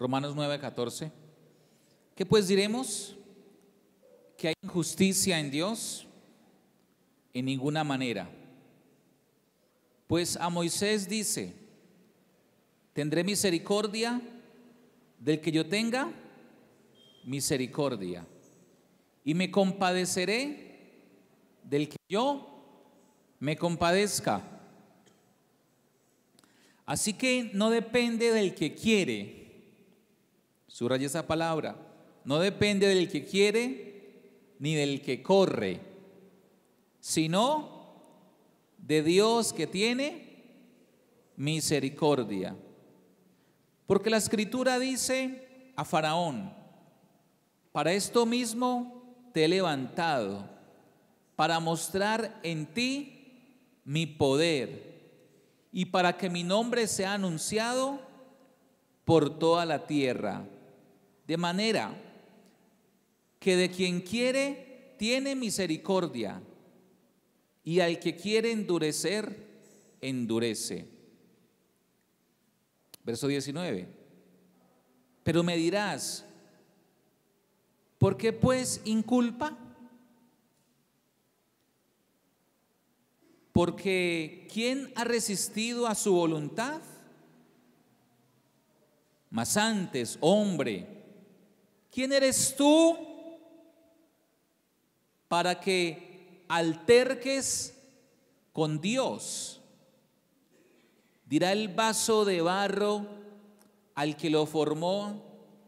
Romanos 9:14. ¿Qué pues diremos? ¿Que hay injusticia en Dios? En ninguna manera. Pues a Moisés dice: tendré misericordia del que yo tenga misericordia, y me compadeceré del que yo me compadezca. Así que no depende del que quiere, subraya esa palabra, no depende del que quiere ni del que corre, sino de Dios que tiene misericordia. Porque la Escritura dice a Faraón: para esto mismo te he levantado, para mostrar en ti mi poder y para que mi nombre sea anunciado por toda la tierra. De manera que de quien quiere tiene misericordia, y al que quiere endurecer, endurece. Verso 19. Pero me dirás: ¿por qué pues inculpa? Porque ¿quién ha resistido a su voluntad? Mas antes, hombre, ¿quién eres tú para que alterques con Dios? Dirá el vaso de barro al que lo formó: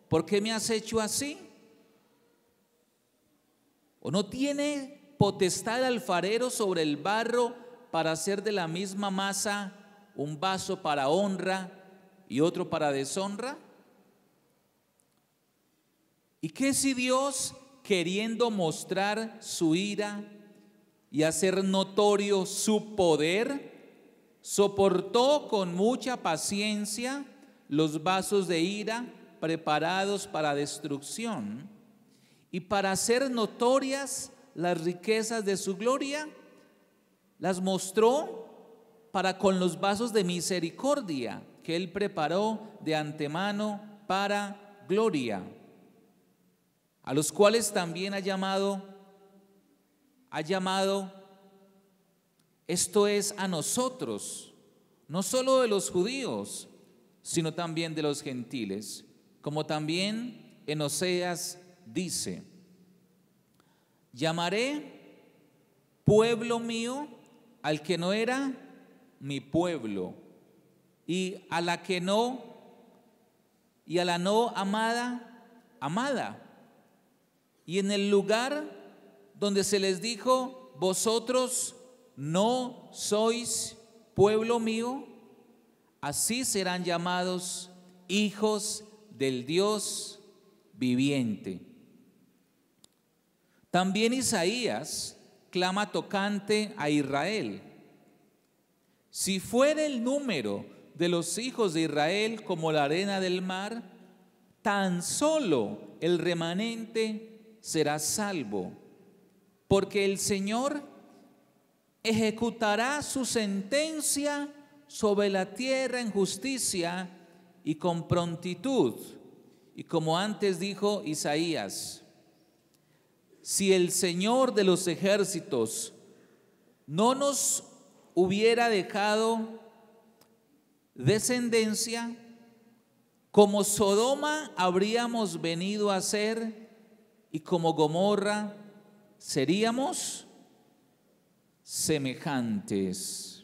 ¿por qué me has hecho así? ¿O no tiene potestad el alfarero sobre el barro para hacer de la misma masa un vaso para honra y otro para deshonra? ¿Y qué si Dios, queriendo mostrar su ira y hacer notorio su poder, soportó con mucha paciencia los vasos de ira preparados para destrucción, y para hacer notorias las riquezas de su gloria, las mostró para con los vasos de misericordia que Él preparó de antemano para gloria, a los cuales también ha llamado, esto es, a nosotros, no solo de los judíos, sino también de los gentiles, como también en Oseas dice: llamaré pueblo mío al que no era mi pueblo, y a la que no, y a la no amada, amada. Y en el lugar donde se les dijo: vosotros no sois pueblo mío, así serán llamados hijos del Dios viviente. También Isaías clama tocante a Israel: si fuera el número de los hijos de Israel como la arena del mar, tan solo el remanente será salvo, porque el Señor ejecutará su sentencia sobre la tierra en justicia y con prontitud. Y como antes dijo Isaías: si el Señor de los ejércitos no nos hubiera dejado descendencia, como Sodoma habríamos venido a ser, y como Gomorra seríamos semejantes.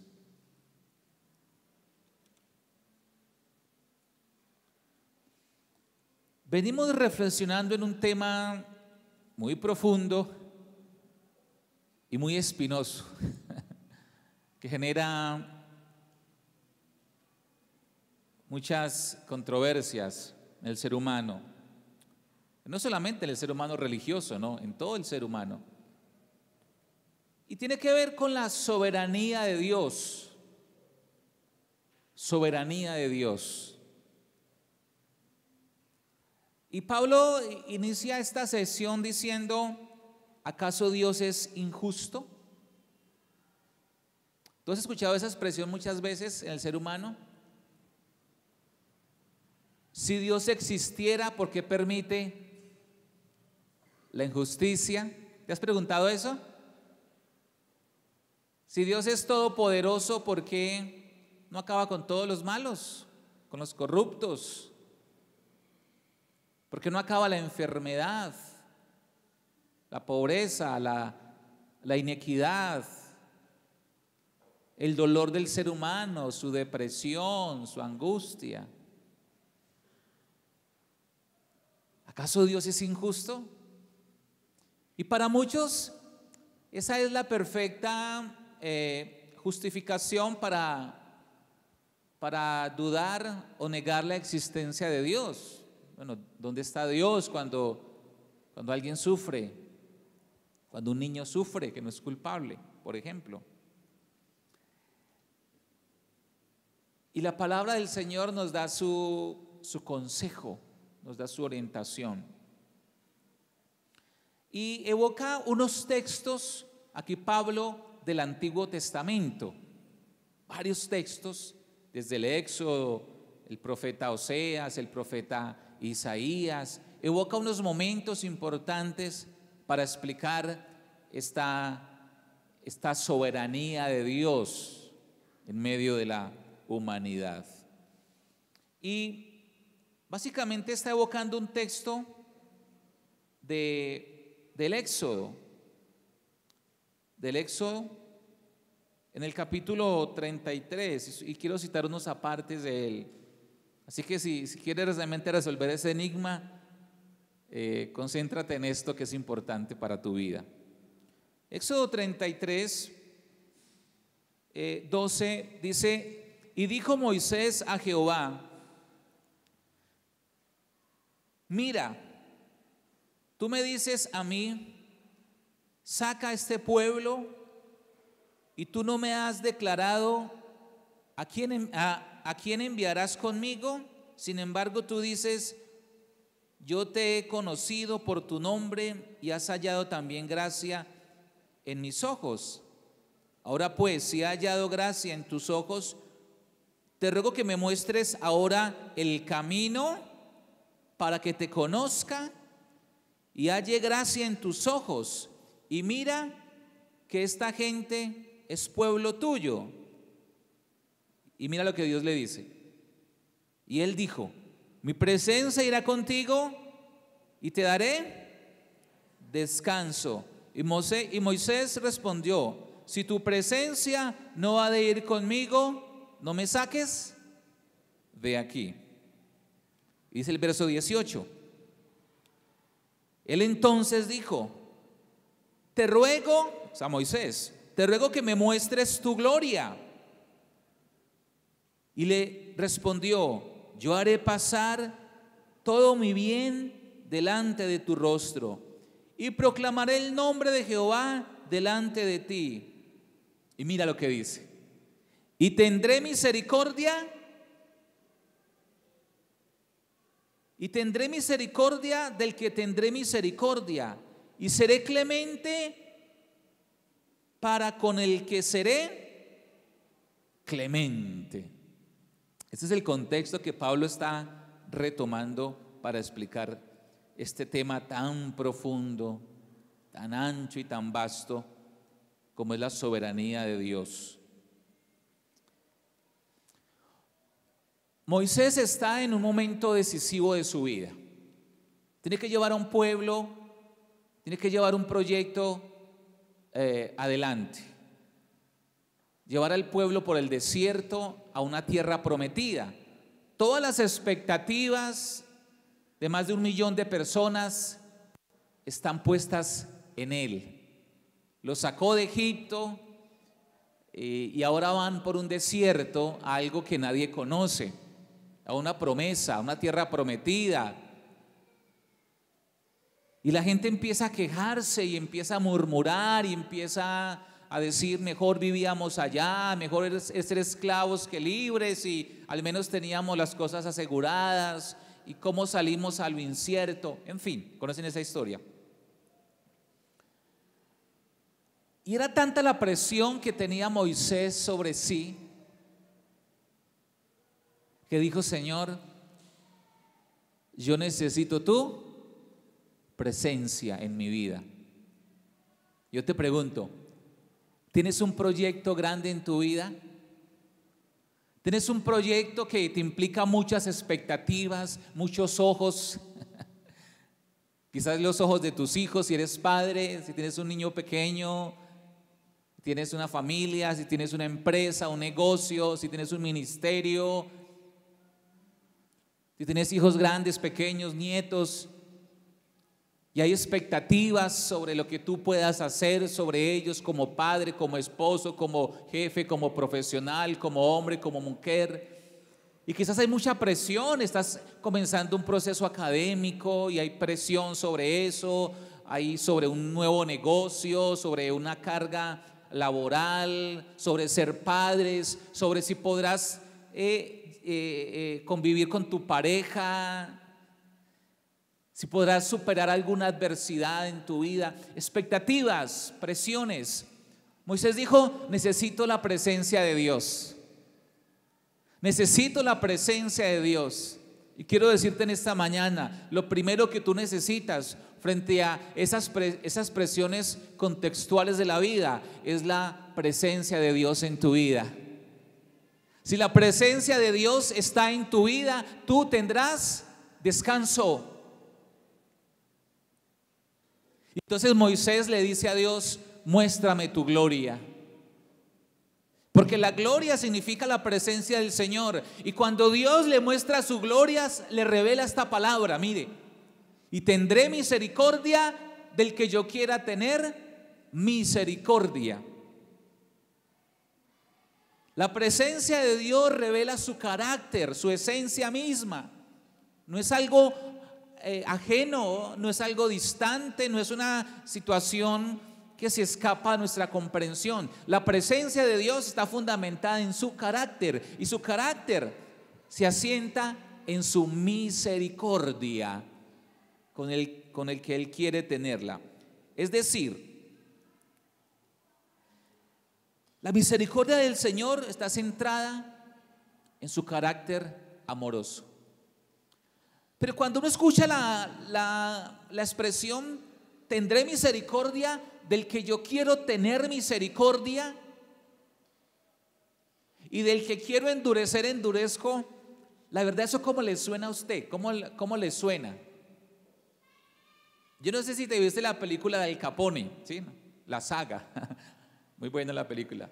Venimos reflexionando en un tema muy profundo y muy espinoso que genera muchas controversias en el ser humano, no solamente en el ser humano religioso, no, en todo el ser humano. Y tiene que ver con la soberanía de Dios. Soberanía de Dios. Y Pablo inicia esta sesión diciendo: ¿acaso Dios es injusto? ¿Tú has escuchado esa expresión muchas veces en el ser humano? Si Dios existiera, ¿por qué permite la injusticia? ¿Te has preguntado eso? Si Dios es todopoderoso, ¿por qué no acaba con todos los malos, con los corruptos? ¿Por qué no acaba la enfermedad, la pobreza, la inequidad, el dolor del ser humano, su depresión, su angustia? ¿Acaso Dios es injusto? Y para muchos esa es la perfecta justificación para dudar o negar la existencia de Dios. Bueno, ¿dónde está Dios cuando alguien sufre? Cuando un niño sufre que no es culpable, por ejemplo. Y la palabra del Señor nos da su consejo, nos da su orientación. Y evoca unos textos, aquí Pablo, del Antiguo Testamento, varios textos, desde el Éxodo, el profeta Oseas, el profeta Isaías, evoca unos momentos importantes para explicar esta soberanía de Dios en medio de la humanidad. Y básicamente está evocando un texto del Éxodo, en el capítulo 33, y quiero citar unos apartes de él. Así que si quieres realmente resolver ese enigma, concéntrate en esto que es importante para tu vida. Éxodo 33, 12 dice: y dijo Moisés a Jehová: mira, tú me dices a mí, saca a este pueblo, y tú no me has declarado a quién enviarás conmigo. Sin embargo, tú dices: yo te he conocido por tu nombre y has hallado también gracia en mis ojos. Ahora pues, si he hallado gracia en tus ojos, te ruego que me muestres ahora el camino para que te conozca y halle gracia en tus ojos. Y mira que esta gente es pueblo tuyo. Y mira lo que Dios le dice. Y él dijo: mi presencia irá contigo y te daré descanso. Y Moisés respondió: si tu presencia no ha de ir conmigo, no me saques de aquí. Dice el verso 18. Él entonces dijo: te ruego, o sea, Moisés, te ruego que me muestres tu gloria. Y le respondió: yo haré pasar todo mi bien delante de tu rostro y proclamaré el nombre de Jehová delante de ti. Y mira lo que dice: y tendré misericordia del que tendré misericordia, y seré clemente para con el que seré clemente. Este es el contexto que Pablo está retomando para explicar este tema tan profundo, tan ancho y tan vasto como es la soberanía de Dios. Moisés está en un momento decisivo de su vida. Tiene que llevar a un pueblo, tiene que llevar un proyecto adelante. Llevar al pueblo por el desierto a una tierra prometida. Todas las expectativas de más de 1 millón de personas están puestas en él. Lo sacó de Egipto y ahora van por un desierto a algo que nadie conoce, a una promesa, a una tierra prometida. Y la gente empieza a quejarse y empieza a murmurar y empieza a decir: mejor vivíamos allá, mejor es ser esclavos que libres, y al menos teníamos las cosas aseguradas, y cómo salimos a lo incierto. En fin, conocen esa historia. Y era tanta la presión que tenía Moisés sobre sí, que dijo: Señor, yo necesito tu presencia en mi vida. Yo te pregunto, ¿tienes un proyecto grande en tu vida? ¿Tienes un proyecto que te implica muchas expectativas, muchos ojos? Quizás los ojos de tus hijos, si eres padre, si tienes un niño pequeño, si tienes una familia, si tienes una empresa, un negocio, si tienes un ministerio, si tienes hijos grandes, pequeños, nietos, y hay expectativas sobre lo que tú puedas hacer sobre ellos como padre, como esposo, como jefe, como profesional, como hombre, como mujer. Y quizás hay mucha presión, estás comenzando un proceso académico y hay presión sobre eso, hay sobre un nuevo negocio, sobre una carga laboral, sobre ser padres, sobre si podrás convivir con tu pareja, si podrás superar alguna adversidad en tu vida, expectativas, presiones. Moisés dijo, necesito la presencia de Dios. Necesito la presencia de Dios. Y quiero decirte en esta mañana, lo primero que tú necesitas frente a esas presiones contextuales de la vida es la presencia de Dios en tu vida. Si la presencia de Dios está en tu vida, tú tendrás descanso. Entonces Moisés le dice a Dios, muéstrame tu gloria. Porque la gloria significa la presencia del Señor. Y cuando Dios le muestra su gloria, le revela esta palabra, mire, y tendré misericordia del que yo quiera tener misericordia. La presencia de Dios revela su carácter, su esencia misma. No es algo ajeno, no es algo distante, no es una situación que se escapa a nuestra comprensión. La presencia de Dios está fundamentada en su carácter y su carácter se asienta en su misericordia con el que Él quiere tenerla. Es decir, la misericordia del Señor está centrada en su carácter amoroso. Pero cuando uno escucha la expresión, tendré misericordia del que yo quiero tener misericordia, y del que quiero endurecer, endurezco, la verdad, ¿eso cómo le suena a usted? ¿Cómo le suena? Yo no sé si te viste la película de Al Capone, ¿sí? La saga, muy buena la película,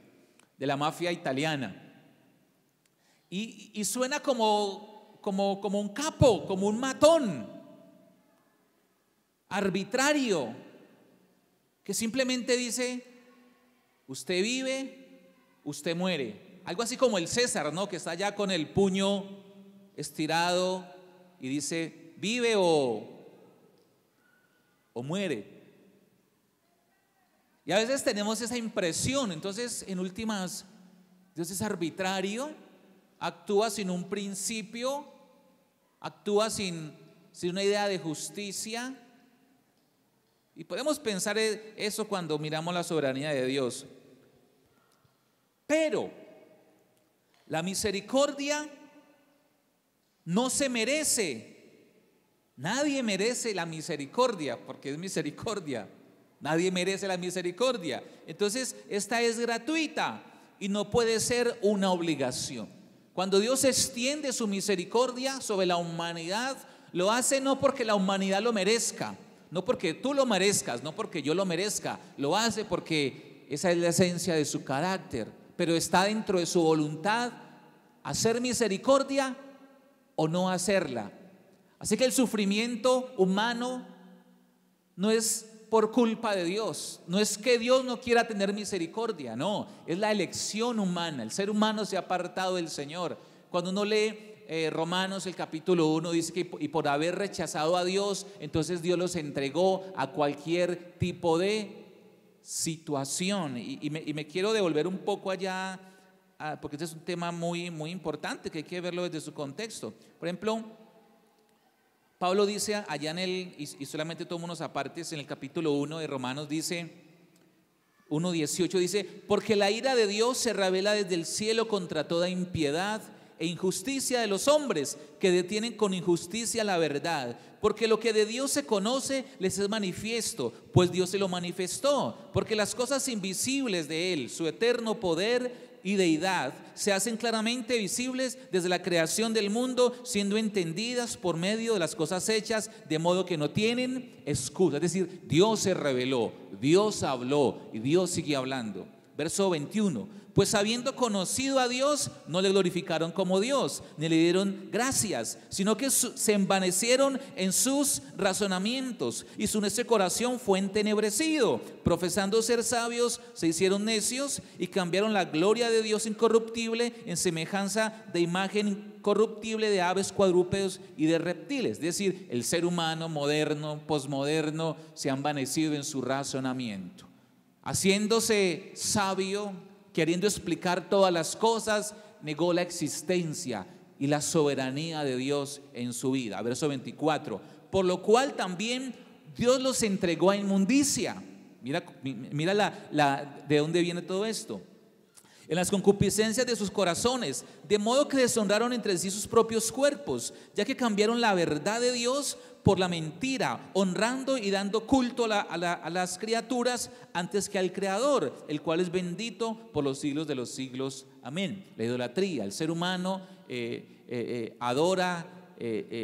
de la mafia italiana. Y suena como un capo, como un matón arbitrario, que simplemente dice, usted vive, usted muere. Algo así como el César, ¿no? Que está allá con el puño estirado y dice, vive o muere. Y a veces tenemos esa impresión. Entonces, en últimas, Dios es arbitrario, actúa sin un principio, actúa sin una idea de justicia. Y podemos pensar eso cuando miramos la soberanía de Dios. Pero la misericordia no se merece. Nadie merece la misericordia, porque es misericordia. Nadie merece la misericordia. Entonces, esta es gratuita y no puede ser una obligación. Cuando Dios extiende su misericordia sobre la humanidad, lo hace no porque la humanidad lo merezca, no porque tú lo merezcas, no porque yo lo merezca. Lo hace porque esa es la esencia de su carácter. Pero está dentro de su voluntad hacer misericordia o no hacerla. Así que el sufrimiento humano no es por culpa de Dios, no es que Dios no quiera tener misericordia, no, es la elección humana. El ser humano se ha apartado del Señor. Cuando uno lee Romanos el capítulo 1, dice que y por haber rechazado a Dios, entonces Dios los entregó a cualquier tipo de situación. Y me quiero devolver un poco allá, porque este es un tema muy, muy importante que hay que verlo desde su contexto. Por ejemplo, Pablo dice allá y solamente tomo unos apartes, en el capítulo 1 de Romanos dice, 1:18 dice, porque la ira de Dios se revela desde el cielo contra toda impiedad e injusticia de los hombres, que detienen con injusticia la verdad. Porque lo que de Dios se conoce les es manifiesto, pues Dios se lo manifestó. Porque las cosas invisibles de Él, su eterno poder y deidad, se hacen claramente visibles desde la creación del mundo, siendo entendidas por medio de las cosas hechas, de modo que no tienen excusa. Es decir, Dios se reveló, Dios habló y Dios sigue hablando. Verso 21: pues habiendo conocido a Dios, no le glorificaron como Dios, ni le dieron gracias, sino que se envanecieron en sus razonamientos, y su necio corazón fue entenebrecido. Profesando ser sabios, se hicieron necios, y cambiaron la gloria de Dios incorruptible en semejanza de imagen incorruptible de aves, cuadrúpedos y de reptiles. Es decir, el ser humano moderno, posmoderno, se ha envanecido en su razonamiento, haciéndose sabio, queriendo explicar todas las cosas, negó la existencia y la soberanía de Dios en su vida. Verso 24: por lo cual también Dios los entregó a inmundicia. Mira de dónde viene todo esto. En las concupiscencias de sus corazones, de modo que deshonraron entre sí sus propios cuerpos, ya que cambiaron la verdad de Dios por la mentira, honrando y dando culto a las criaturas antes que al Creador, el cual es bendito por los siglos de los siglos. Amén. La idolatría: el ser humano adora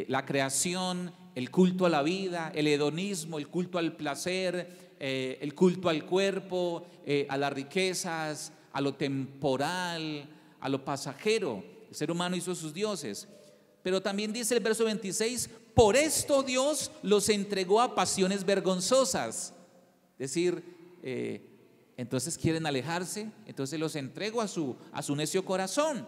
la creación, el culto a la vida, el hedonismo, el culto al placer, el culto al cuerpo, a las riquezas, a lo temporal, a lo pasajero. El ser humano hizo sus dioses. Pero también dice el verso 26: por esto Dios los entregó a pasiones vergonzosas. Es decir, entonces quieren alejarse, entonces los entrego a su necio corazón.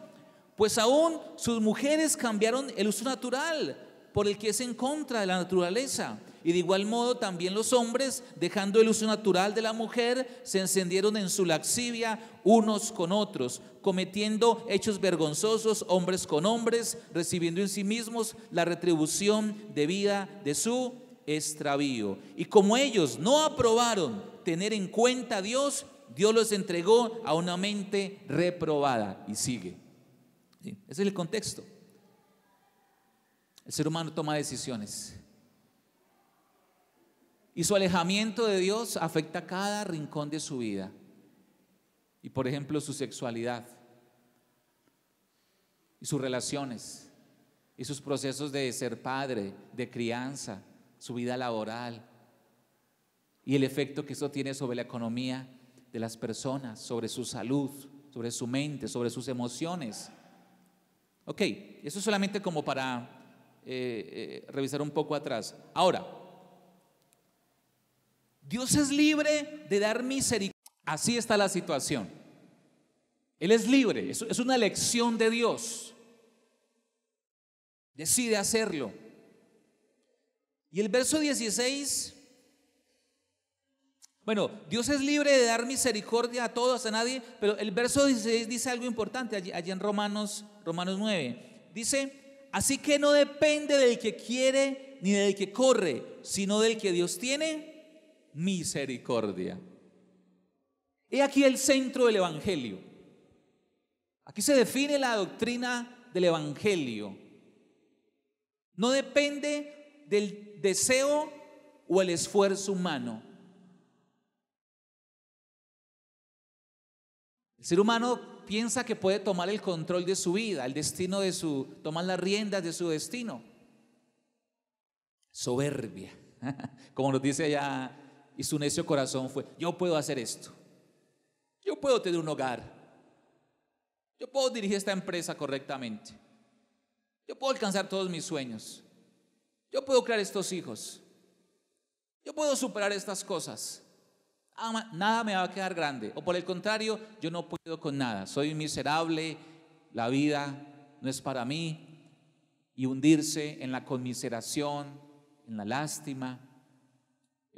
Pues aún sus mujeres cambiaron el uso natural por el que es en contra de la naturaleza. Y de igual modo también los hombres, dejando el uso natural de la mujer, se encendieron en su lascivia unos con otros, cometiendo hechos vergonzosos hombres con hombres, recibiendo en sí mismos la retribución debida de su extravío. Y como ellos no aprobaron tener en cuenta a Dios, Dios los entregó a una mente reprobada. Y sigue. ¿Sí? Ese es el contexto. El ser humano toma decisiones, y su alejamiento de Dios afecta cada rincón de su vida. Y por ejemplo, su sexualidad, y sus relaciones, y sus procesos de ser padre, de crianza, su vida laboral, y el efecto que eso tiene sobre la economía de las personas, sobre su salud, sobre su mente, sobre sus emociones. Ok, eso es solamente como para revisar un poco atrás. Ahora, Dios es libre de dar misericordia. Así está la situación. Él es libre, es una elección de Dios. Decide hacerlo. Y el verso 16, bueno, Dios es libre de dar misericordia a todos, a nadie, pero el verso 16 dice algo importante allí en Romanos 9. Dice: así que no depende del que quiere ni del que corre, sino del que Dios tiene misericordia. He aquí el centro del evangelio. Aquí se define la doctrina del evangelio. No depende del deseo o el esfuerzo humano. El ser humano piensa que puede tomar el control de su vida, el destino tomar las riendas de su destino. Soberbia, como nos dice allá. Y su necio corazón fue: yo puedo hacer esto, yo puedo tener un hogar, yo puedo dirigir esta empresa correctamente, yo puedo alcanzar todos mis sueños, yo puedo crear estos hijos, yo puedo superar estas cosas, nada me va a quedar grande. O por el contrario, yo no puedo con nada, soy miserable, la vida no es para mí. Y hundirse en la conmiseración, en la lástima,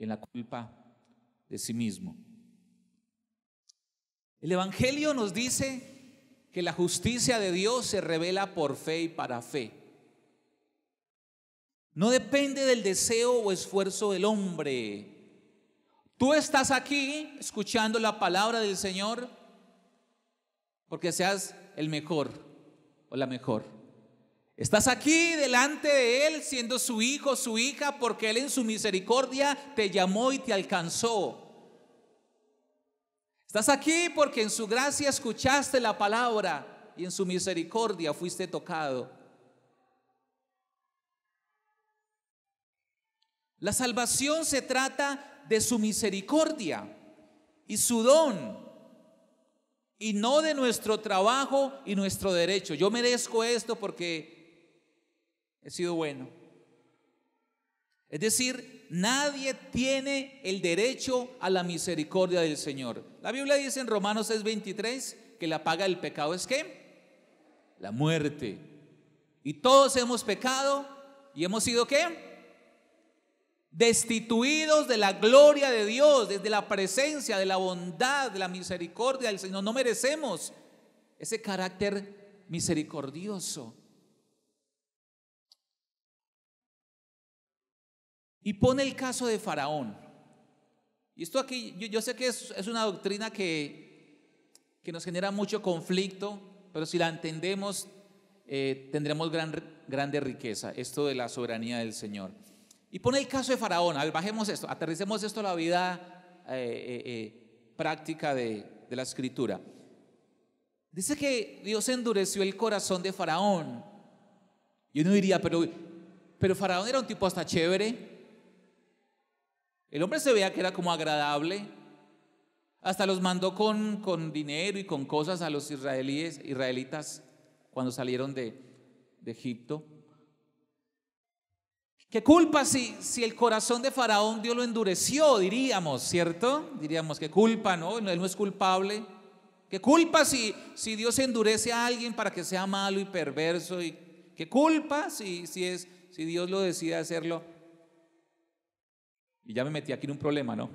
en la culpa de sí mismo. El evangelio nos dice que la justicia de Dios se revela por fe y para fe. No depende del deseo o esfuerzo del hombre. Tú estás aquí escuchando la palabra del Señor porque seas el mejor, o la mejor? Estás aquí delante de Él siendo su hijo, su hija, porque Él en su misericordia te llamó y te alcanzó. Estás aquí porque en su gracia escuchaste la palabra y en su misericordia fuiste tocado. La salvación se trata de su misericordia y su don, y no de nuestro trabajo y nuestro derecho. Yo merezco esto porque he sido bueno. Es decir, nadie tiene el derecho a la misericordia del Señor. La Biblia dice en Romanos 6:23 que la paga del pecado es ¿qué? La muerte. Y todos hemos pecado y hemos sido ¿qué? Destituidos de la gloria de Dios, desde la presencia, de la bondad, de la misericordia del Señor. No merecemos ese carácter misericordioso. Y pone el caso de Faraón. Y esto aquí, yo sé que es una doctrina que nos genera mucho conflicto, pero si la entendemos, tendremos grande riqueza, esto de la soberanía del Señor. Y pone el caso de Faraón. A ver, bajemos esto, aterricemos esto a la vida práctica de la Escritura. Dice que Dios endureció el corazón de Faraón. Y uno diría, pero Faraón era un tipo hasta chévere. El hombre se veía que era como agradable. Hasta los mandó con dinero y con cosas a los israelitas cuando salieron de Egipto. ¿Qué culpa si el corazón de Faraón Dios lo endureció? Diríamos, ¿cierto? Diríamos, ¿qué culpa? No, él no es culpable. ¿Qué culpa si Dios endurece a alguien para que sea malo y perverso? ¿Y qué culpa si Dios lo decide hacerlo? Y ya me metí aquí en un problema, ¿no?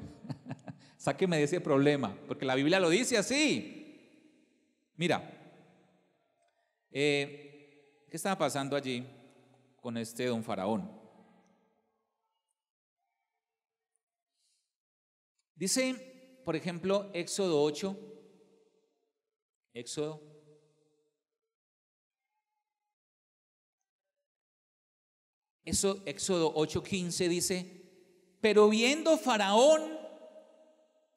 Sáqueme de ese problema, porque la Biblia lo dice así. Mira, ¿qué estaba pasando allí con este don Faraón? Dice, por ejemplo, Éxodo 8, Éxodo 8:15 dice: pero viendo Faraón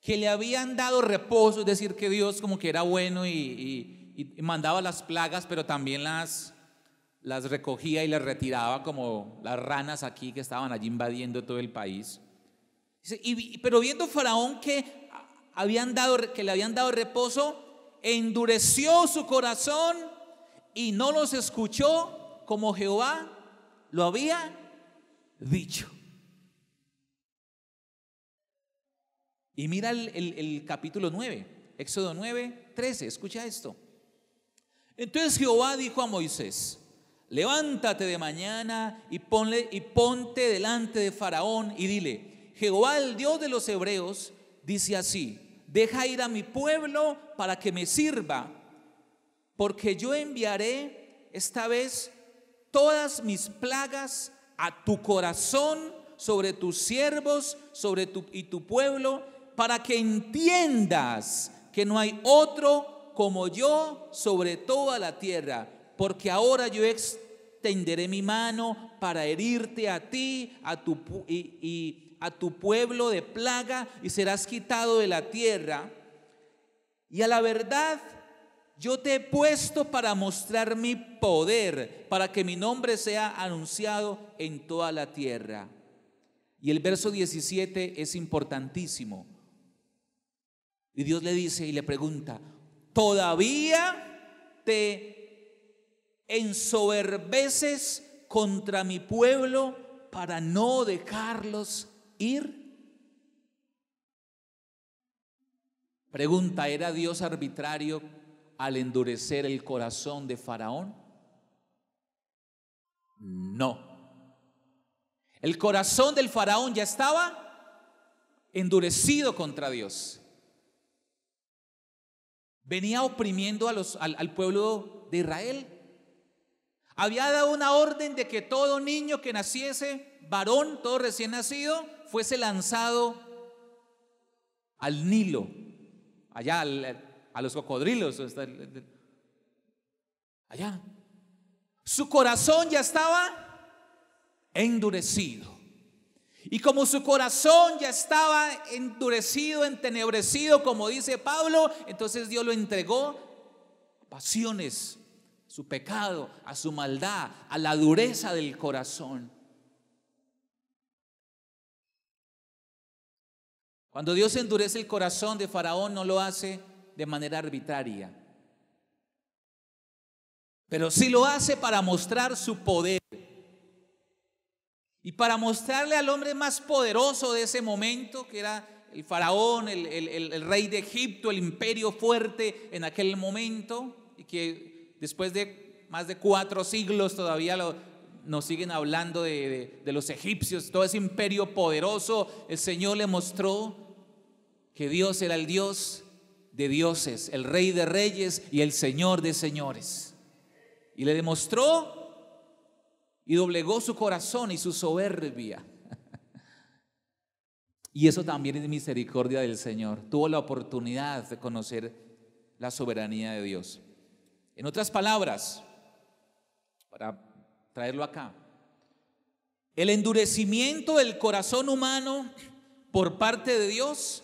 que le habían dado reposo, es decir, que Dios como que era bueno y mandaba las plagas, pero también las recogía y las retiraba, como las ranas aquí que estaban allí invadiendo todo el país. Pero viendo Faraón que le habían dado reposo, endureció su corazón y no los escuchó como Jehová lo había dicho. Y mira el capítulo 9, Éxodo 9:13, escucha esto. Entonces Jehová dijo a Moisés: levántate de mañana y ponte delante de Faraón y dile: Jehová, el Dios de los hebreos, dice así: deja ir a mi pueblo para que me sirva, porque yo enviaré esta vez todas mis plagas a tu corazón, sobre tus siervos, y tu pueblo, para que entiendas que no hay otro como yo sobre toda la tierra, porque ahora yo extenderé mi mano para herirte a ti, a tu pueblo de plaga, y serás quitado de la tierra. Y a la verdad yo te he puesto para mostrar mi poder, para que mi nombre sea anunciado en toda la tierra. Y el verso 17 es importantísimo. Y Dios le dice y le pregunta: ¿todavía te ensoberbeces contra mi pueblo para no dejarlos ir? Pregunta: ¿era Dios arbitrario al endurecer el corazón de Faraón? No. El corazón del Faraón ya estaba endurecido contra Dios. Venía oprimiendo al pueblo de Israel. Había dado una orden de que todo niño que naciese, varón, todo recién nacido, fuese lanzado al Nilo, allá a los cocodrilos, allá. Su corazón ya estaba endurecido. Y como su corazón ya estaba endurecido, entenebrecido, como dice Pablo, entonces Dios lo entregó a pasiones, su pecado, a su maldad, a la dureza del corazón. Cuando Dios endurece el corazón de Faraón, no lo hace de manera arbitraria, pero sí lo hace para mostrar su poder y para mostrarle al hombre más poderoso de ese momento, que era el Faraón, el rey de Egipto, el imperio fuerte en aquel momento, y que después de más de 4 siglos todavía nos siguen hablando de los egipcios, todo ese imperio poderoso. El Señor le mostró que Dios era el Dios de dioses, el Rey de reyes y el Señor de señores. Y le demostró y doblegó su corazón y su soberbia. Y eso también es misericordia del Señor. Tuvo la oportunidad de conocer la soberanía de Dios. En otras palabras, para traerlo acá, el endurecimiento del corazón humano por parte de Dios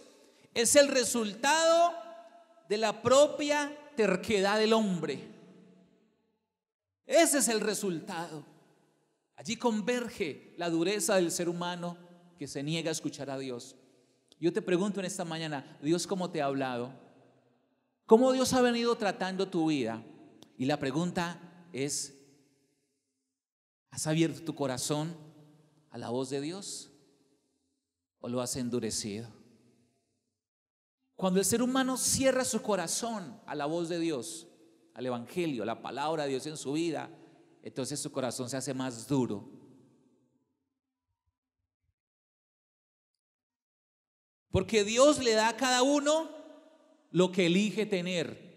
es el resultado de la propia terquedad del hombre. Ese es el resultado. Allí converge la dureza del ser humano que se niega a escuchar a Dios. Yo te pregunto en esta mañana, ¿Dios cómo te ha hablado? ¿Cómo Dios ha venido tratando tu vida? Y la pregunta es, ¿has abierto tu corazón a la voz de Dios o lo has endurecido? Cuando el ser humano cierra su corazón a la voz de Dios, al evangelio, a la palabra de Dios en su vida, entonces su corazón se hace más duro. Porque Dios le da a cada uno lo que elige tener.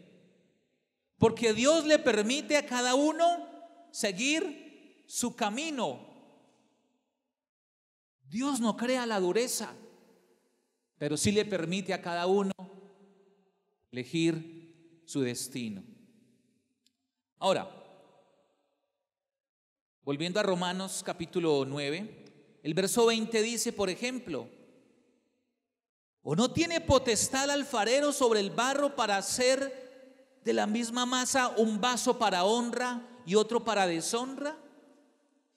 Porque Dios le permite a cada uno seguir su camino. Dios no crea la dureza, pero sí le permite a cada uno elegir su destino. Ahora, volviendo a Romanos capítulo 9, el verso 20 dice, por ejemplo, ¿o no tiene potestad el alfarero sobre el barro para hacer de la misma masa un vaso para honra y otro para deshonra?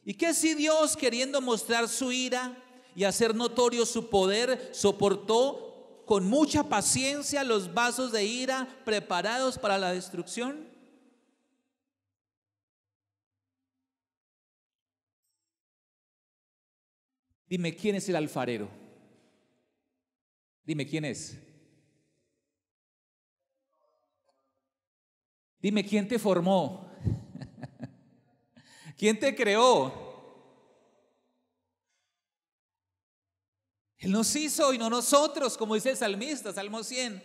¿Y qué si Dios, queriendo mostrar su ira y hacer notorio su poder, soportó con mucha paciencia los vasos de ira preparados para la destrucción? Dime, ¿quién es el alfarero? Dime, ¿quién es? Dime, ¿quién te formó? ¿Quién te creó? Él nos hizo y no nosotros, como dice el salmista, Salmo 100.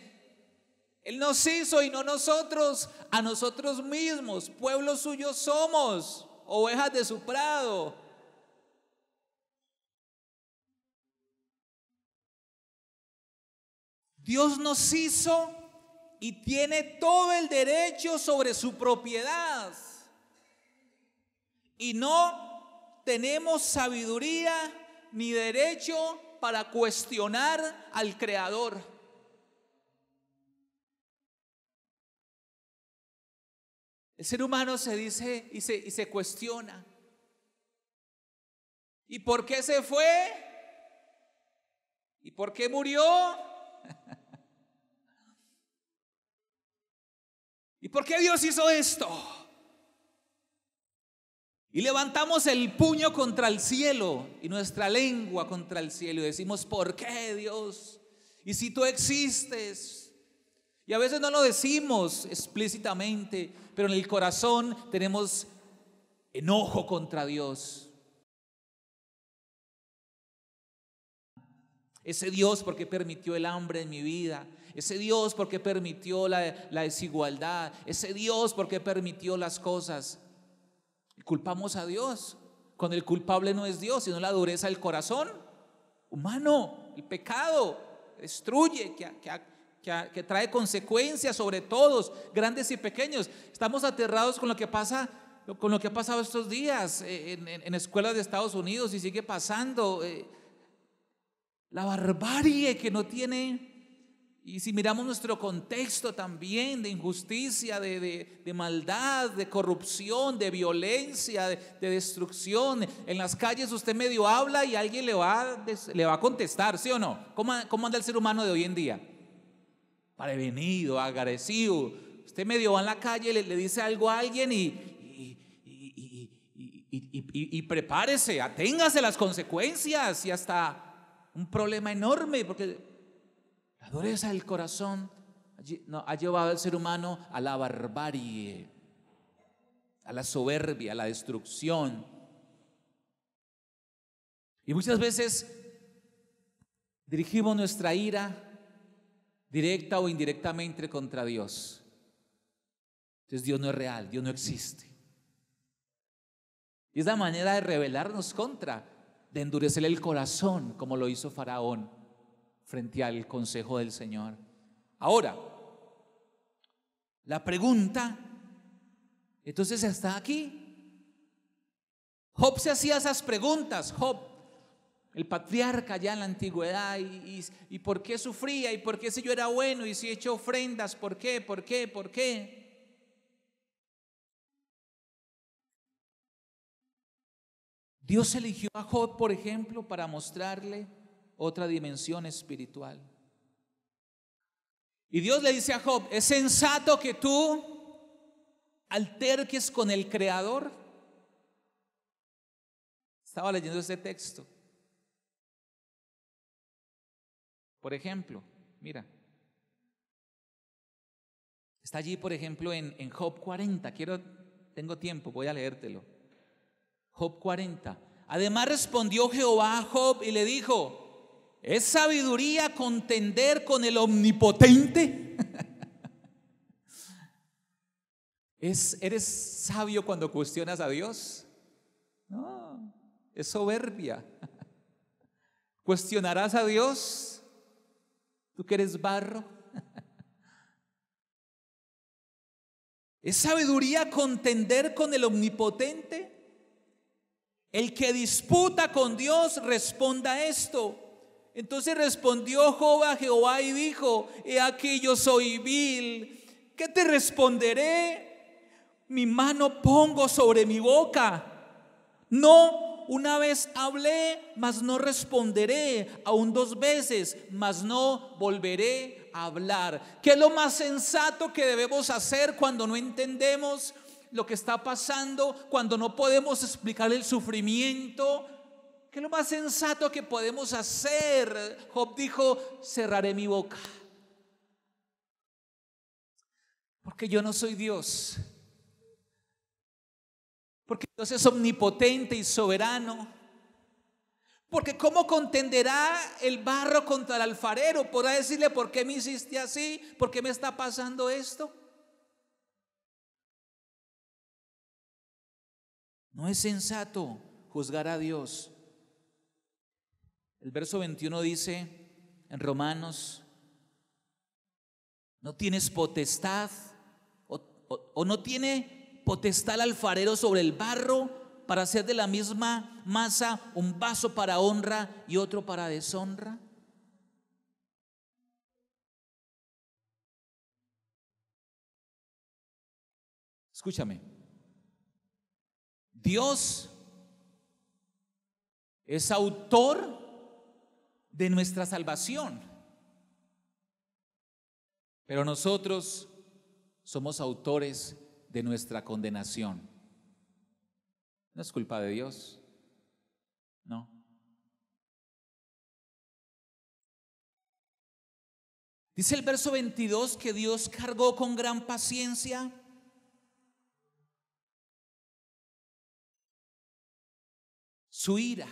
Él nos hizo y no nosotros, a nosotros mismos. Pueblo suyo somos, ovejas de su prado. Dios nos hizo y tiene todo el derecho sobre su propiedad. Y no tenemos sabiduría ni derecho para cuestionar al Creador. El ser humano se dice y se cuestiona. ¿Y por qué se fue? ¿Y por qué murió? ¿Y por qué Dios hizo esto? Y levantamos el puño contra el cielo y nuestra lengua contra el cielo y decimos, ¿por qué, Dios? Y si tú existes. Y a veces no lo decimos explícitamente, pero en el corazón tenemos enojo contra Dios. Ese Dios, ¿por qué permitió el hambre en mi vida? Ese Dios, ¿por qué permitió la desigualdad? Ese Dios, ¿por qué permitió las cosas? Y culpamos a Dios, cuando el culpable no es Dios, sino la dureza del corazón humano. El pecado destruye, que trae consecuencias sobre todos, grandes y pequeños. Estamos aterrados con lo que pasa con lo que ha pasado estos días en escuelas de Estados Unidos y sigue pasando, la barbarie que no tiene. Y si miramos nuestro contexto también de injusticia, de maldad, de corrupción, de violencia, de destrucción. En las calles usted medio habla y alguien le va a contestar, ¿sí o no? ¿Cómo anda el ser humano de hoy en día? Prevenido, agresivo. Usted medio va en la calle, le dice algo a alguien y prepárese, aténgase las consecuencias y hasta un problema enorme, porque la dureza del corazón ha llevado al ser humano a la barbarie, a la soberbia, a la destrucción. Y muchas veces dirigimos nuestra ira directa o indirectamente contra Dios. Entonces Dios no es real, Dios no existe. Y es la manera de rebelarnos contra, de endurecer el corazón, como lo hizo Faraón frente al consejo del Señor. Ahora, la pregunta, entonces está aquí. Job se hacía esas preguntas. Job, el patriarca ya en la antigüedad, y por qué sufría, y por qué si yo era bueno, y si he hecho ofrendas, ¿por qué? ¿Por qué? ¿Por qué? Dios eligió a Job, por ejemplo, para mostrarle otra dimensión espiritual. Y Dios le dice a Job: ¿es sensato que tú alterques con el Creador? Estaba leyendo este texto. Por ejemplo, mira, está allí, por ejemplo, en Job 40. Tengo tiempo, voy a leértelo. Job 40. Además respondió Jehová a Job y le dijo: ¿es sabiduría contender con el omnipotente? ¿Eres sabio cuando cuestionas a Dios? No, es soberbia. ¿Cuestionarás a Dios? ¿Tú que eres barro? ¿Es sabiduría contender con el omnipotente? El que disputa con Dios responda esto. Entonces respondió Job a Jehová y dijo: he aquí yo soy vil, ¿qué te responderé? Mi mano pongo sobre mi boca. No, una vez hablé, mas no responderé, aún 2 veces, mas no volveré a hablar. ¿Qué es lo más sensato que debemos hacer cuando no entendemos lo que está pasando, cuando no podemos explicar el sufrimiento? ¿Qué es lo más sensato que podemos hacer? Job dijo: cerraré mi boca, porque yo no soy Dios, porque Dios es omnipotente y soberano. Porque ¿cómo contenderá el barro contra el alfarero? ¿Podrá decirle: ¿por qué me hiciste así? ¿Por qué me está pasando esto? No es sensato juzgar a Dios. El verso 21 dice en Romanos: ¿no tienes potestad o no tiene potestad el alfarero sobre el barro para hacer de la misma masa un vaso para honra y otro para deshonra? Escúchame. Dios es autor de nuestra salvación, pero nosotros somos autores de nuestra condenación. No es culpa de Dios, no. Dice el verso 22 que Dios cargó con gran paciencia su ira.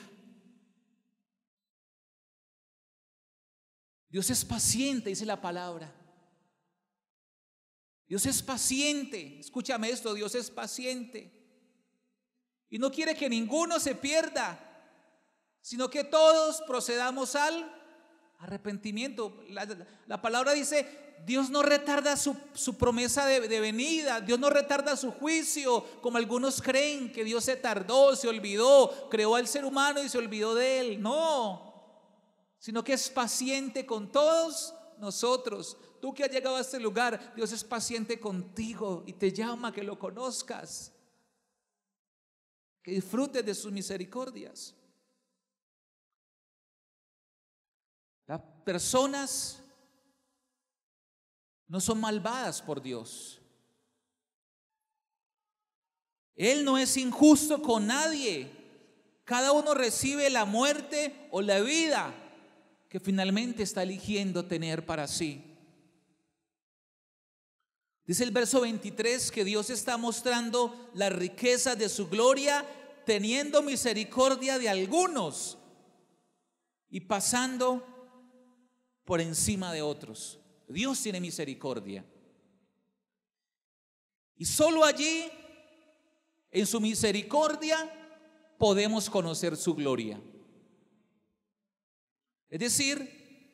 Dios es paciente, dice la palabra. Dios es paciente. Escúchame esto: Dios es paciente y no quiere que ninguno se pierda, sino que todos procedamos al Arrepentimiento. La palabra dice, Dios no retarda su promesa de venida. Dios no retarda su juicio, como algunos creen que Dios se tardó, se olvidó, creó al ser humano y se olvidó de él. No, sino que es paciente con todos nosotros. Tú que has llegado a este lugar, Dios es paciente contigo y te llama a que lo conozcas, que disfrutes de sus misericordias. Las personas no son malvadas por Dios. Él no es injusto con nadie. Cada uno recibe la muerte o la vida que finalmente está eligiendo tener para sí. Dice el verso 23 que Dios está mostrando las riquezas de su gloria, teniendo misericordia de algunos y pasando por encima de otros. Dios tiene misericordia. Y solo allí, en su misericordia, podemos conocer su gloria. Es decir,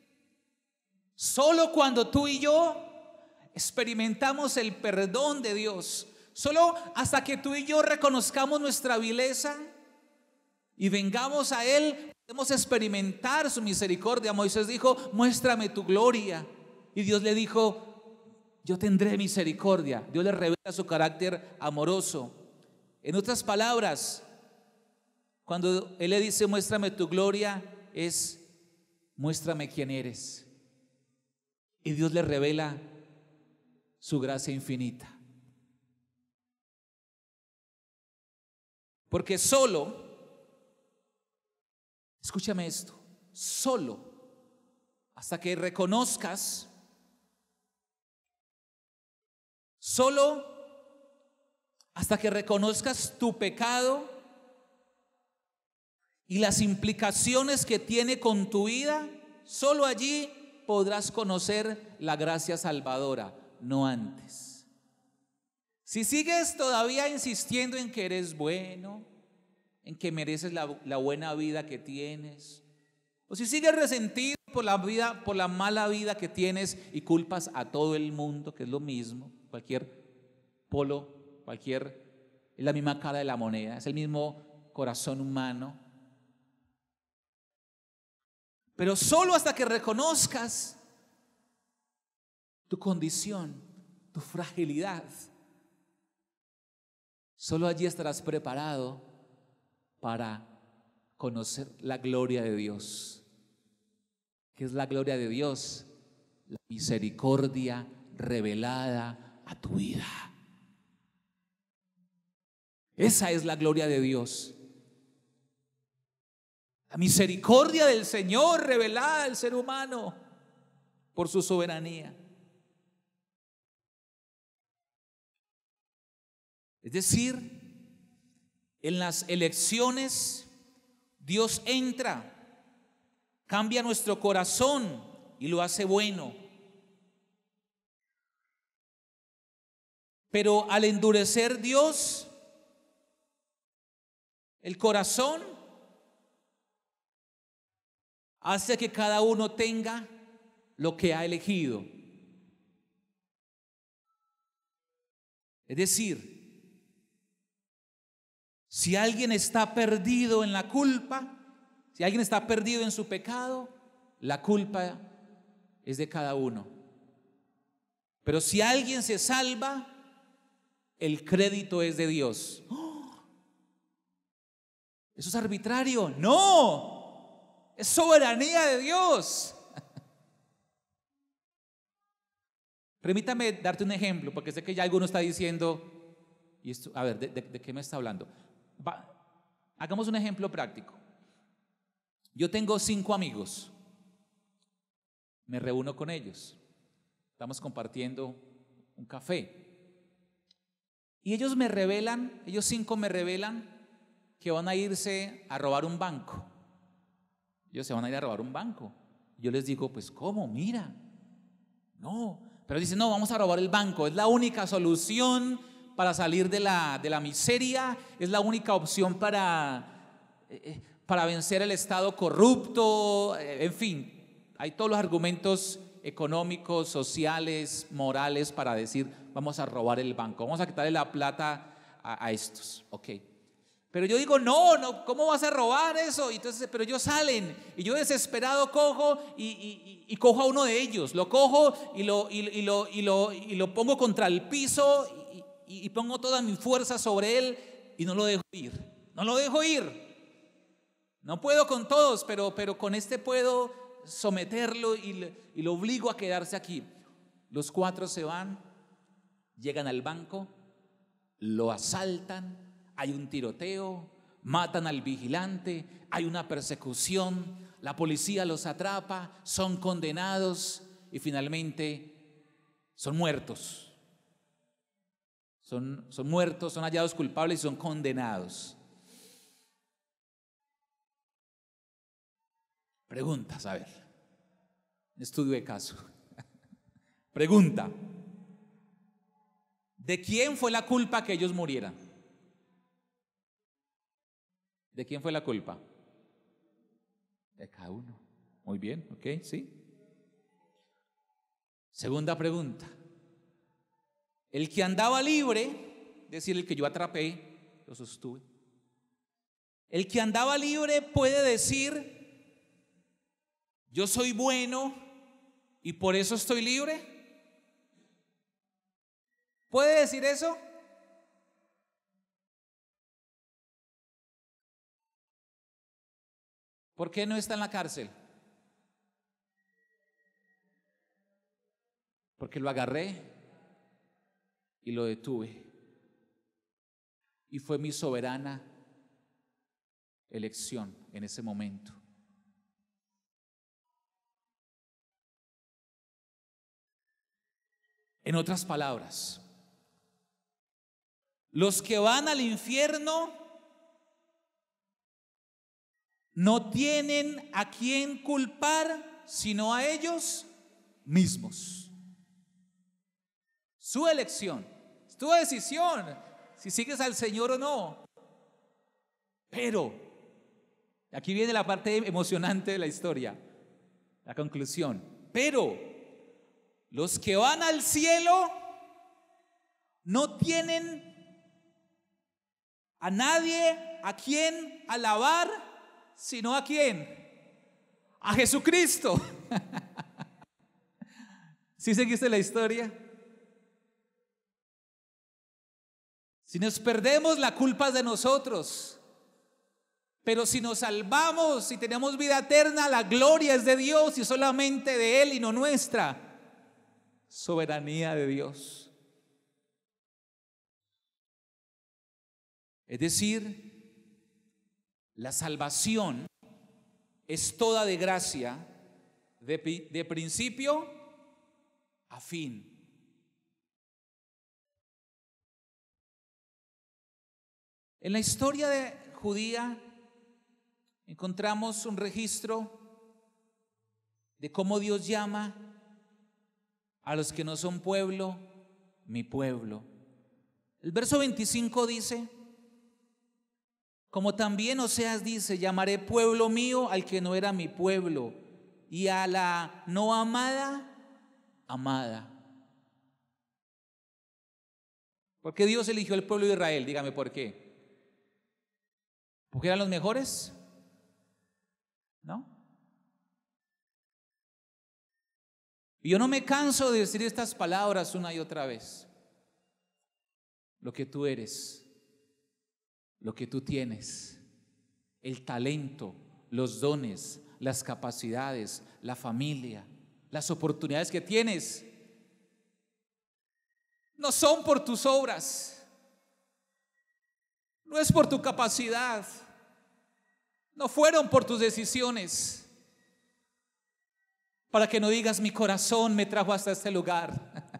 solo cuando tú y yo experimentamos el perdón de Dios, solo hasta que tú y yo reconozcamos nuestra vileza y vengamos a Él, podemos experimentar su misericordia. Moisés dijo, muéstrame tu gloria. Y Dios le dijo, yo tendré misericordia. Dios le revela su carácter amoroso. En otras palabras, cuando Él le dice, muéstrame tu gloria, es, muéstrame quién eres. Y Dios le revela su gracia infinita. Porque solo, escúchame esto, solo hasta que reconozcas, solo hasta que reconozcas tu pecado y las implicaciones que tiene con tu vida, solo allí podrás conocer la gracia salvadora, no antes. Si sigues todavía insistiendo en que eres bueno, en que mereces la buena vida que tienes, o si sigues resentido por la mala vida que tienes y culpas a todo el mundo, que es lo mismo, cualquier polo, es la misma cara de la moneda, es el mismo corazón humano. Pero solo hasta que reconozcas tu condición, tu fragilidad, solo allí estarás preparado para conocer la gloria de Dios. ¿Qué es la gloria de Dios? La misericordia revelada a tu vida. Esa es la gloria de Dios. La misericordia del Señor revelada al ser humano por su soberanía. Es decir, en las elecciones Dios entra, cambia nuestro corazón y lo hace bueno. Pero al endurecer Dios el corazón, hace que cada uno tenga lo que ha elegido. Es decir, si alguien está perdido en la culpa, si alguien está perdido en su pecado, la culpa es de cada uno. Pero si alguien se salva, el crédito es de Dios. ¡Oh! ¿Eso es arbitrario? No, es soberanía de Dios. Permítame darte un ejemplo, porque sé que ya alguno está diciendo, y esto, a ver, ¿de qué me está hablando? Hagamos un ejemplo práctico. Yo tengo 5 amigos, me reúno con ellos, estamos compartiendo un café y ellos me revelan, ellos 5 me revelan que van a irse a robar un banco. Ellos se van a ir a robar un banco. Yo les digo, pues ¿cómo? Mira, no, pero dicen, no, vamos a robar el banco, es la única solución para salir de la miseria, es la única opción para vencer el estado corrupto, en fin, Hay todos los argumentos económicos, sociales, morales para decir, vamos a robar el banco, vamos a quitarle la plata a estos. Ok. Pero yo digo, no, ¿cómo vas a robar eso? Y entonces, pero ellos salen y yo desesperado cojo y cojo a uno de ellos, lo cojo y lo pongo contra el piso y pongo toda mi fuerza sobre él y no lo dejo ir, no lo dejo ir. No puedo con todos, pero con este puedo someterlo y lo obligo a quedarse aquí. Los 4 se van, llegan al banco, lo asaltan. Hay un tiroteo, matan al vigilante, hay una persecución, la policía los atrapa, son condenados y finalmente son muertos. Son muertos, son hallados culpables y son condenados. Preguntas, a ver, estudio de caso. Pregunta: ¿de quién fue la culpa que ellos murieran? ¿De quién fue la culpa? De cada uno. Muy bien, ok, sí. Segunda pregunta: el que andaba libre, es decir, el que yo atrapé, lo sostuve, el que andaba libre puede decir, yo soy bueno y por eso estoy libre. ¿Puede decir eso? ¿Por qué no está en la cárcel? Porque lo agarré y lo detuve. Y fue mi soberana elección en ese momento. En otras palabras, los que van al infierno no tienen a quién culpar sino a ellos mismos. Su elección, es tu decisión si sigues al Señor o no. Pero, aquí viene la parte emocionante de la historia, la conclusión. Pero los que van al cielo no tienen a nadie a quien alabar, sino a quién, a Jesucristo. ¿Sí seguiste la historia? Si nos perdemos, la culpa es de nosotros. Pero si nos salvamos, si tenemos vida eterna, la gloria es de Dios y solamente de Él y no nuestra. Soberanía de Dios. Es decir, la salvación es toda de gracia, de principio a fin. En la historia judía encontramos un registro de cómo Dios llama a los que no son pueblo, mi pueblo. El verso 25 dice: como también Oseas dice, llamaré pueblo mío al que no era mi pueblo, y a la no amada, amada. ¿Por qué Dios eligió el pueblo de Israel? Dígame por qué. ¿Porque eran los mejores? ¿No? Y yo no me canso de decir estas palabras una y otra vez. Lo que tú eres, lo que tú tienes, el talento, los dones, las capacidades, la familia, las oportunidades que tienes, no son por tus obras, no es por tu capacidad, no fueron por tus decisiones. Para que no digas, mi corazón me trajo hasta este lugar.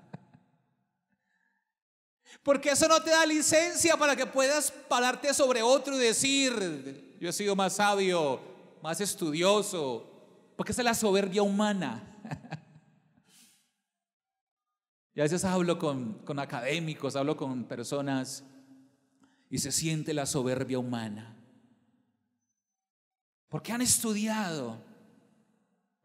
Porque eso no te da licencia para que puedas pararte sobre otro y decir, yo he sido más sabio, más estudioso. Porque esa es la soberbia humana. Y a veces hablo con académicos, hablo con personas y se siente la soberbia humana. Porque han estudiado,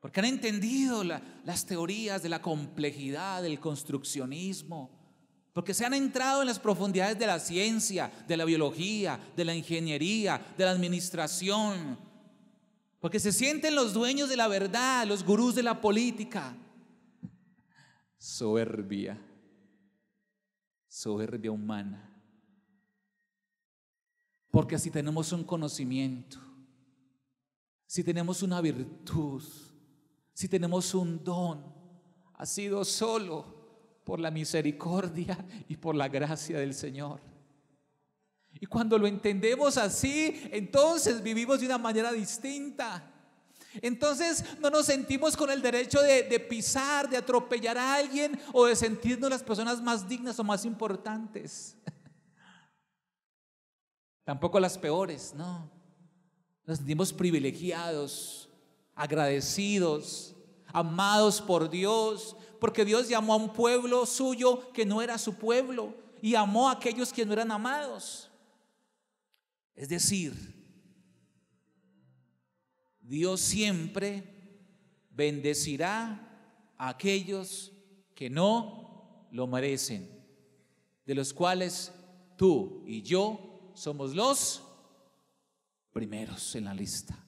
porque han entendido las teorías de la complejidad, del construccionismo, porque se han entrado en las profundidades de la ciencia, de la biología, de la ingeniería, de la administración, porque se sienten los dueños de la verdad, los gurús de la política. Soberbia humana. Porque si tenemos un conocimiento, si tenemos una virtud, si tenemos un don, ha sido solo por la misericordia y por la gracia del Señor. Y cuando lo entendemos así, entonces vivimos de una manera distinta. Entonces no nos sentimos con el derecho de pisar, de atropellar a alguien o de sentirnos las personas más dignas o más importantes. Tampoco las peores, no. Nos sentimos privilegiados, agradecidos, amados por Dios, porque Dios llamó a un pueblo suyo que no era su pueblo y amó a aquellos que no eran amados. Es decir, Dios siempre bendecirá a aquellos que no lo merecen, de los cuales tú y yo somos los primeros en la lista.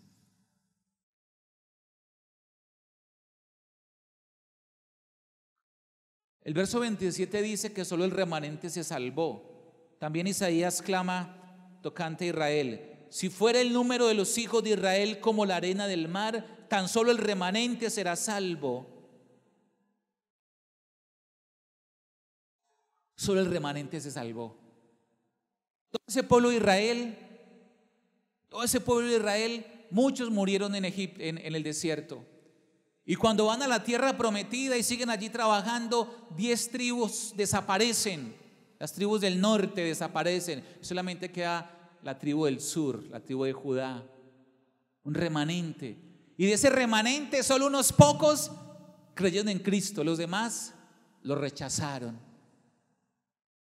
El verso 27 dice que solo el remanente se salvó. También Isaías clama tocante a Israel: si fuera el número de los hijos de Israel como la arena del mar, tan solo el remanente será salvo. Solo el remanente se salvó. Todo ese pueblo de Israel, muchos murieron en Egipto, en el desierto. Y cuando van a la tierra prometida y siguen allí trabajando, 10 tribus desaparecen. Las tribus del norte desaparecen. Solamente queda la tribu del sur, la tribu de Judá, un remanente. Y de ese remanente solo unos pocos creyeron en Cristo, los demás lo rechazaron.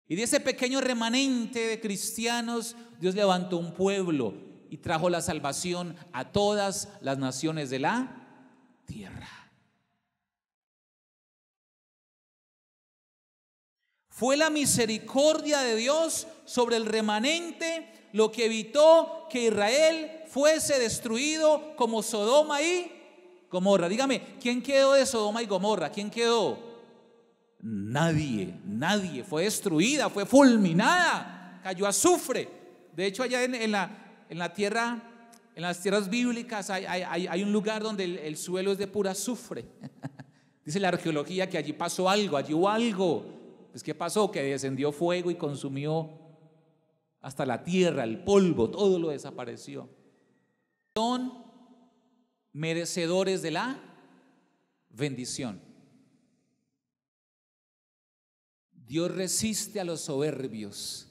Y de ese pequeño remanente de cristianos, Dios levantó un pueblo y trajo la salvación a todas las naciones de la tierra. Fue la misericordia de Dios sobre el remanente lo que evitó que Israel fuese destruido como Sodoma y Gomorra. Dígame, ¿quién quedó de Sodoma y Gomorra? ¿Quién quedó? Nadie. Fue destruida, fue fulminada, cayó azufre. De hecho, allá en la tierra, en las tierras bíblicas hay un lugar donde el suelo es de pura azufre. Dice la arqueología que allí pasó algo, allí hubo algo. Pues ¿qué pasó? Que descendió fuego y consumió hasta la tierra, el polvo, todo lo desapareció. Son merecedores de la bendición. Dios resiste a los soberbios,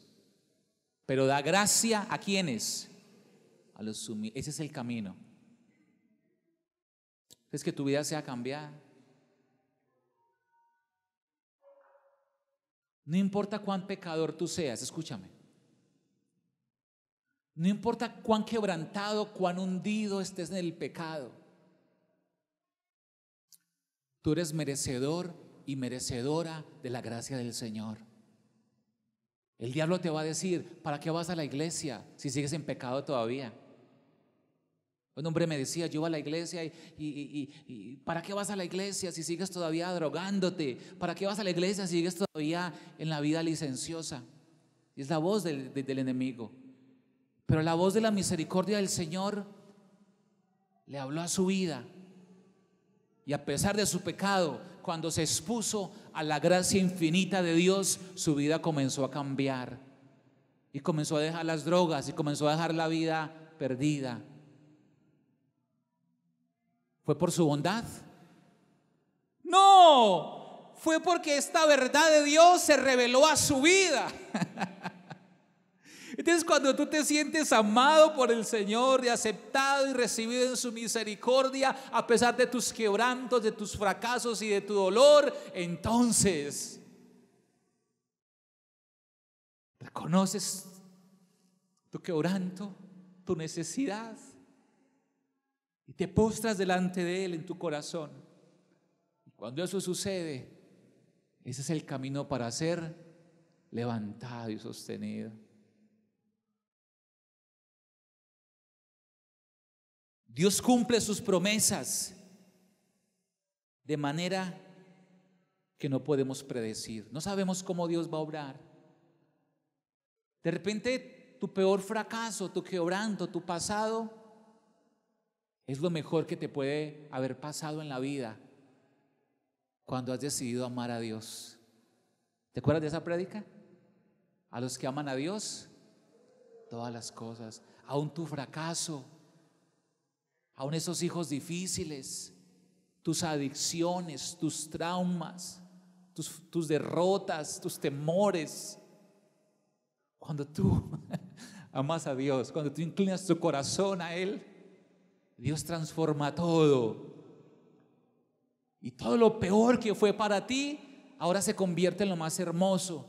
pero da gracia ¿a quiénes? A los humildes. Ese es el camino. Es que tu vida sea cambiada. No importa cuán pecador tú seas, escúchame. No importa cuán quebrantado, cuán hundido estés en el pecado. Tú eres merecedor y merecedora de la gracia del Señor. El diablo te va a decir: ¿para qué vas a la iglesia si sigues en pecado todavía? Un hombre me decía: yo iba a la iglesia y ¿para qué vas a la iglesia si sigues todavía drogándote? ¿Para qué vas a la iglesia si sigues todavía en la vida licenciosa? Y es la voz del enemigo. Pero la voz de la misericordia del Señor le habló a su vida. Y a pesar de su pecado, cuando se expuso a la gracia infinita de Dios, su vida comenzó a cambiar. Y comenzó a dejar las drogas y comenzó a dejar la vida perdida. ¿Fue por su bondad? No, fue porque esta verdad de Dios se reveló a su vida. Entonces, cuando tú te sientes amado por el Señor y aceptado y recibido en su misericordia, a pesar de tus quebrantos, de tus fracasos y de tu dolor, entonces reconoces tu quebranto, tu necesidad, y te postras delante de Él en tu corazón. Y cuando eso sucede, ese es el camino para ser levantado y sostenido. Dios cumple sus promesas de manera que no podemos predecir. No sabemos cómo Dios va a obrar. De repente, tu peor fracaso, tu quebranto, tu pasado, es lo mejor que te puede haber pasado en la vida cuando has decidido amar a Dios. ¿Te acuerdas de esa prédica? A los que aman a Dios, todas las cosas, aún tu fracaso, aún esos hijos difíciles, tus adicciones, tus traumas, tus derrotas, tus temores. Cuando tú amas a Dios, cuando tú inclinas tu corazón a Él, Dios transforma todo. Y todo lo peor que fue para ti, ahora se convierte en lo más hermoso.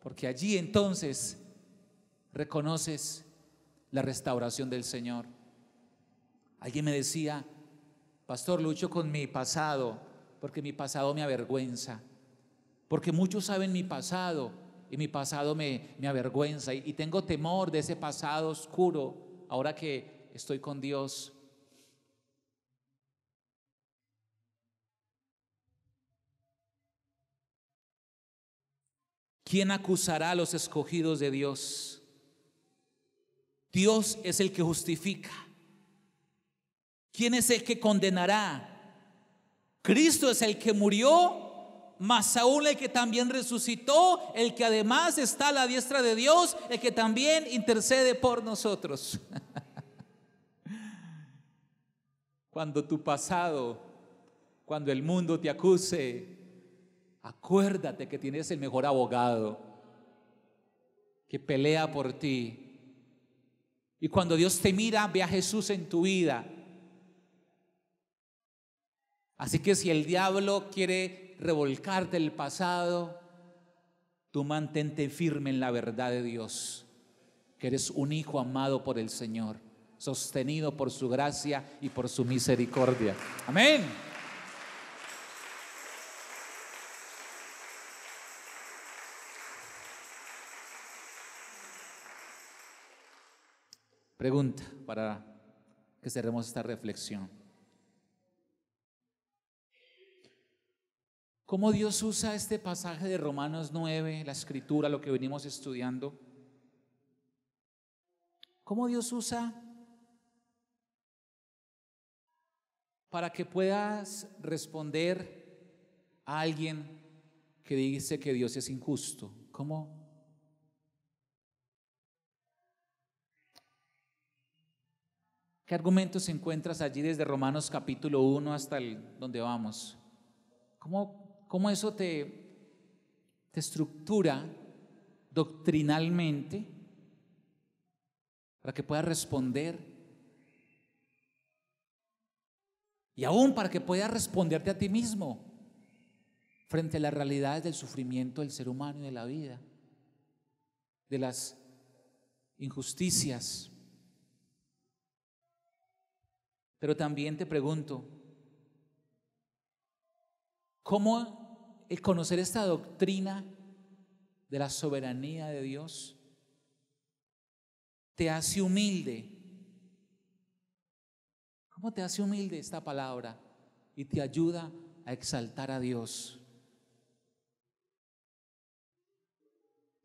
Porque allí entonces reconoces la restauración del Señor. Alguien me decía: pastor, lucho con mi pasado, porque mi pasado me avergüenza. Porque muchos saben mi pasado y mi pasado me avergüenza. Y tengo temor de ese pasado oscuro ahora que estoy con Dios. ¿Quién acusará a los escogidos de Dios? Dios es el que justifica. ¿Quién es el que condenará? Cristo es el que murió, mas aún el que también resucitó, el que además está a la diestra de Dios, el que también intercede por nosotros. Cuando tu pasado, cuando el mundo te acuse, acuérdate que tienes el mejor abogado que pelea por ti. Y cuando Dios te mira, ve a Jesús en tu vida. Así que si el diablo quiere revolcarte el pasado, tú mantente firme en la verdad de Dios, que eres un hijo amado por el Señor, sostenido por su gracia y por su misericordia. Amén. Pregunta para que cerremos esta reflexión: ¿cómo Dios usa este pasaje de Romanos 9, la escritura, lo que venimos estudiando? ¿Cómo Dios usa para que puedas responder a alguien que dice que Dios es injusto? ¿Cómo? ¿Qué argumentos encuentras allí desde Romanos capítulo 1 hasta donde vamos? ¿Cómo eso te estructura doctrinalmente para que puedas responder? Y aún para que puedas responderte a ti mismo frente a las realidades del sufrimiento del ser humano y de la vida, de las injusticias. Pero también te pregunto, ¿cómo el conocer esta doctrina de la soberanía de Dios te hace humilde? ¿Cómo te hace humilde esta palabra y te ayuda a exaltar a Dios?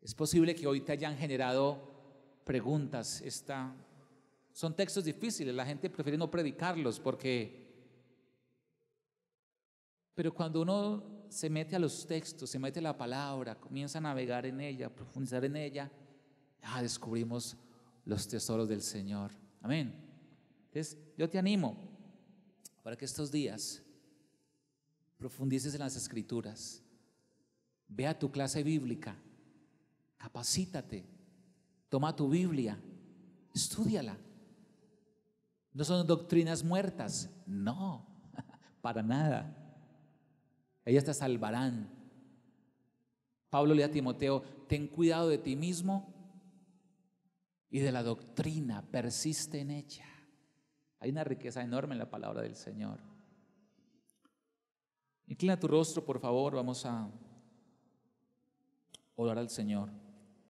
Es posible que hoy te hayan generado preguntas. Son textos difíciles, la gente prefiere no predicarlos pero cuando uno se mete a los textos, se mete a la palabra, comienza a navegar en ella, a profundizar en ella, descubrimos los tesoros del Señor. Amén. Entonces, yo te animo para que estos días profundices en las Escrituras. Ve a tu clase bíblica, capacítate, toma tu Biblia, estúdiala. No son doctrinas muertas, no, para nada. Ellas te salvarán. Pablo le a Timoteo: ten cuidado de ti mismo y de la doctrina, persiste en ella. Hay una riqueza enorme en la palabra del Señor. Inclina tu rostro, por favor, vamos a orar al Señor.